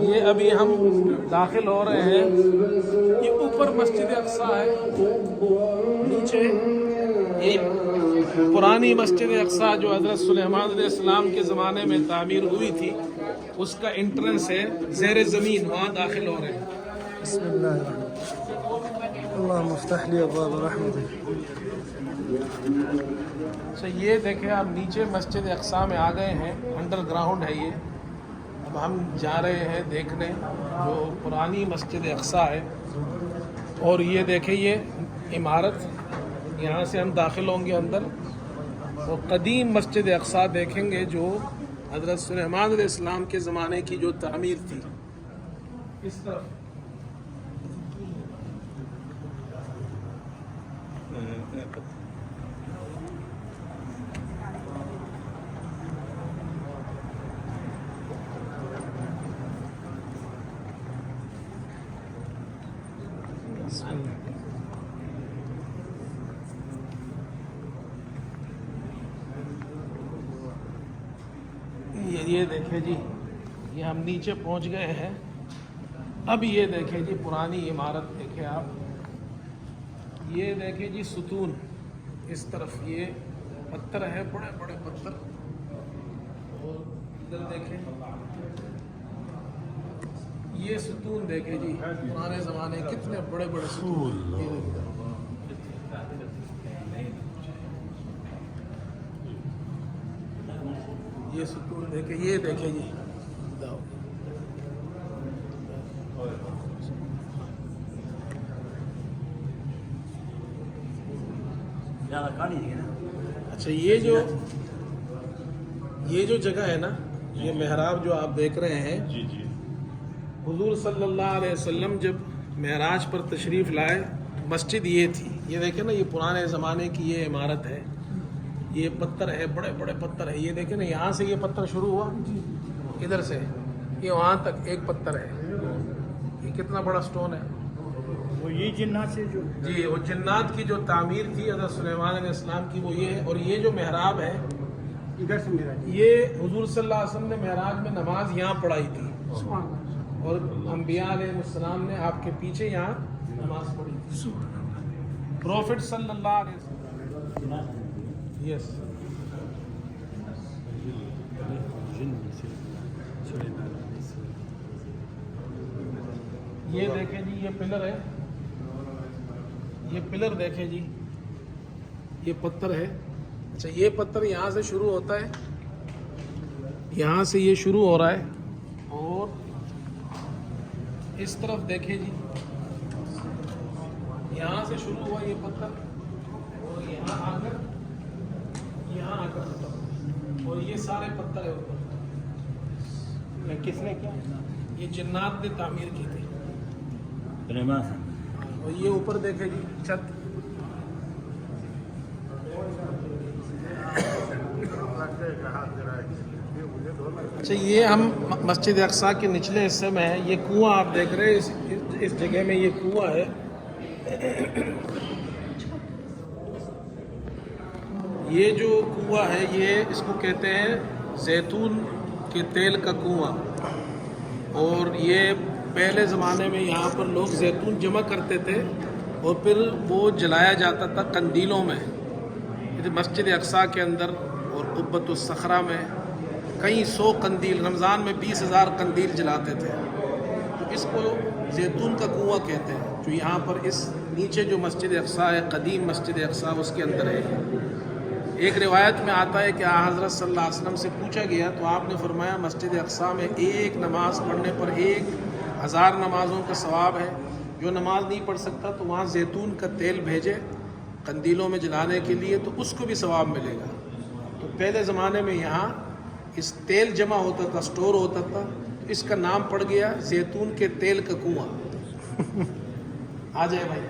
یہ ابھی ہم داخل ہو رہے ہیں. یہ اوپر مسجد اقصیٰ ہے, نیچے یہ پرانی مسجد اقصیٰ جو حضرت سلیمان علیہ السلام کے زمانے میں تعمیر ہوئی تھی, اس کا انٹرنس ہے زیر زمین, وہاں داخل ہو رہے ہیں. بسم اللہ اللہم افتح لی ابواب رحمتک. اچھا یہ دیکھیں آپ نیچے مسجد اقصیٰ میں آ گئے ہیں, انڈر گراؤنڈ ہے یہ. اب ہم جا رہے ہیں دیکھنے جو پرانی مسجد اقصیٰ ہے. اور یہ دیکھیں یہ عمارت, یہاں سے ہم داخل ہوں گے اندر, اور قدیم مسجد اقصیٰ دیکھیں گے جو حضرت سلیمان علیہ السلام کے زمانے کی جو تعمیر تھی. اس طرف یہ دیکھیں جی, یہ ہم نیچے پہنچ گئے ہیں. اب یہ دیکھیں جی پرانی عمارت دیکھیں آپ, یہ دیکھیں جی ستون, اس طرف یہ پتھر ہے, بڑے بڑے پتھر. اور ادھر دیکھیں یہ ستون دیکھیں جی, پرانے زمانے کتنے بڑے بڑے ستون. یہ ستون دیکھیں, یہ دیکھیں جی اچھا یہ جو جگہ ہے نا, یہ محراب جو آپ دیکھ رہے ہیں, حضور صلی اللہ علیہ وسلم جب معراج پر تشریف لائے مسجد یہ تھی. یہ دیکھیں نا, یہ پرانے زمانے کی یہ عمارت ہے. یہ پتھر ہے, بڑے بڑے پتھر ہے. یہ دیکھیں نا, یہاں سے یہ پتھر شروع ہوا, ادھر سے یہ وہاں تک ایک پتھر ہے. یہ کتنا بڑا سٹون ہے. وہ یہ جنات سے جو جی وہ جنات کی جو تعمیر تھی حضرت سلیمان علیہ السلام کی, وہ یہ ہے. اور یہ جو محراب ہے, ادھر سے میرا یہ حضور صلی اللہ علیہ وسلم نے معراج میں نماز یہاں پڑھائی تھی, اور انبیاء علیہ السلام نے آپ کے پیچھے یہاں نماز پڑھی تھی. پروفٹ صلی اللہ علیہ وسلم. یس یہ دیکھیں جی, یہ پلر ہے, یہ پلر دیکھیں جی, یہ پتھر ہے. اچھا یہ پتھر یہاں سے شروع ہوتا ہے, یہاں سے یہ شروع ہو رہا ہے, اور اس طرف دیکھیں جی, یہاں سے شروع ہوا یہ پتھر, اور یہاں آ کر ختم, اور یہ سارے پتھر ہے اوپر. کس نے کیا؟ یہ جنات نے تعمیر کی تھی. اور یہ اوپر دیکھیں جی چھت. اچھا یہ ہم مسجد اقصیٰ کے نچلے حصے میں ہیں. یہ کنواں آپ دیکھ رہے ہیں, اس جگہ میں یہ کنواں ہے. یہ جو کنواں ہے, یہ اس کو کہتے ہیں زیتون کے تیل کا کنواں. اور یہ پہلے زمانے میں یہاں پر لوگ زیتون جمع کرتے تھے, اور پھر وہ جلایا جاتا تھا قندیلوں میں. مسجد اقصیٰ کے اندر اور قبۃ الصخرہ میں کئی 100 قندیل, رمضان میں 20,000 قندیل جلاتے تھے. تو اس کو زیتون کا کنواں کہتے ہیں, جو یہاں پر اس نیچے جو مسجد اقصیٰ ہے, قدیم مسجد اقصیٰ, اس کے اندر ہے. ایک روایت میں آتا ہے کہ حضرت صلی اللہ علیہ وسلم سے پوچھا گیا, تو آپ نے فرمایا مسجد اقصیٰ میں ایک نماز پڑھنے پر 1,000 نمازوں کا ثواب ہے. جو نماز نہیں پڑھ سکتا تو وہاں زیتون کا تیل بھیجے قندیلوں میں جلانے کے لیے, تو اس کو بھی ثواب ملے گا. تو پہلے زمانے میں یہاں اس تیل جمع ہوتا تھا, سٹور ہوتا تھا, اس کا نام پڑ گیا زیتون کے تیل کا کنواں. آ جائے بھائی.